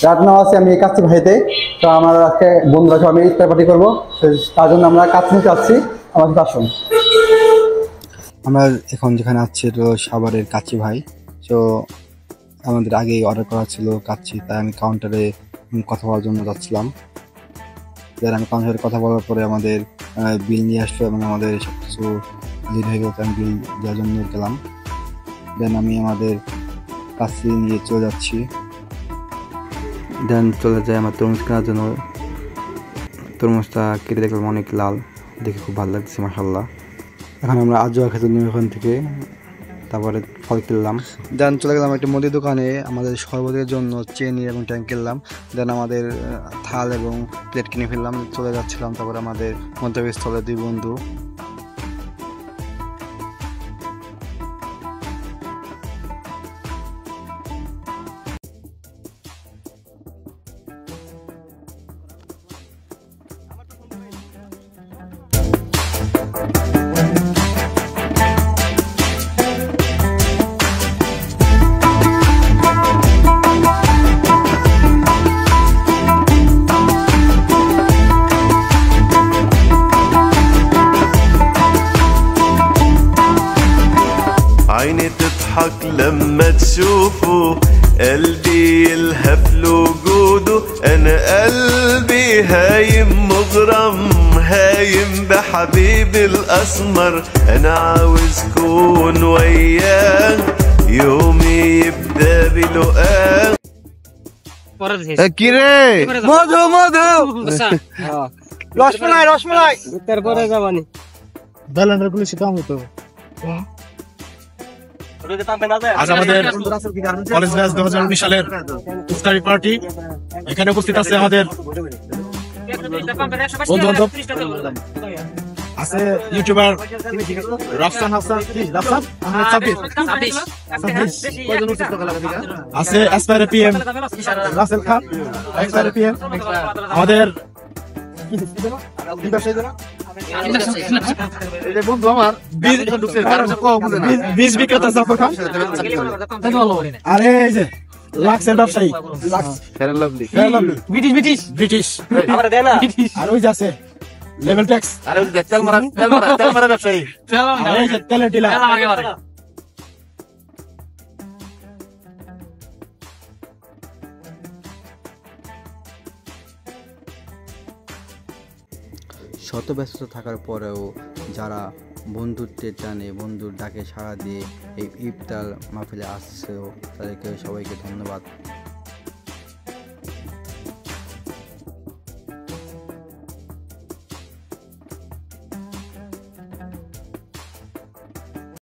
রাত নেওয়া আছে আমি কাচ্চি ভাইতে। তো আমার আজকে বন্ধুরা সব আমি ইফতার পার্টি করবো, তার জন্য আমরা কাচ্চি নিতে আসছি। আমাদের আসুন, আমরা এখন যেখানে আছি তো সাভারের কাচ্চি ভাই। তো আমাদের আগেই অর্ডার করা ছিল কাচ্চি, তাই আমি কাউন্টারে কথা বলার জন্য যাচ্ছিলাম। দেন আমি কাউন্টারে কথা বলার পরে আমাদের বিল নিয়ে আসলো এবং আমাদের সব কিছু লিড হয়ে গেল। আমি বিল দেওয়ার জন্য গেলাম। দেন আমি আমাদের কাচ্চি নিয়ে চলে যাচ্ছি। দেন চলে যায় আমার তরমুজ কেনার জন্য। তরমুজটা কেটে দেখলাম অনেক লাল, দেখে খুব ভালো লাগছে মাশাআল্লাহ। এখন আমরা আজওয়া খেতে নিই ওখান থেকে, তারপরে ফল কিনলাম। দেন চলে গেলাম একটা মুদির দোকানে আমাদের শরবতের জন্য চিনি এবং ট্যাঙ্ক কিনলাম। দেন আমাদের থাল এবং প্লেট কিনে ফেললাম, চলে যাচ্ছিলাম। তারপরে আমাদের গন্তব্যস্থলে দুই বন্ধু। عيني تضحك لما تشوفه، قلبي يلهف له وجوده. انا قلبي هايم مغرم، هايم بحبيبي الاسمر. انا عاوز كون وياه، يومي يبدا بلقاه. কিরে মধু মধু রসমালাই রসমালাই তারপরে যাবানি দালানের পুলিশ কাম হতো। আজ আমাদের কলেজ ব্যাচ 2019 সালের ইফতারি পার্টি। এখানে উপস্থিত আছে আমাদের বন্ধু বান্ধব, আছে ইউটিউবার রাফসান হাসান, আছে এসপায়ার পিএম রাসেল খান, এসপায়ার পিএম আমাদের বন্ধু আমার বীজ বিক্রেতা জাফর খান। আরে এই যে লাক্সের ব্যবসায়ী ব্রিটিশ ব্রিটিশ আর ওই যে আছে লেভেল ট্যাক্স, আর ওই যে তেল মারা ব্যবসায়ী, এই যে তেলের ডিলার। শত ব্যস্ততা থাকার পরেও যারা বন্ধুত্বের টানে বন্ধুর ডাকে সাড়া দিয়ে এই ইফতার মাহফিলে আসছে, তাদেরকে সবাইকে ধন্যবাদ।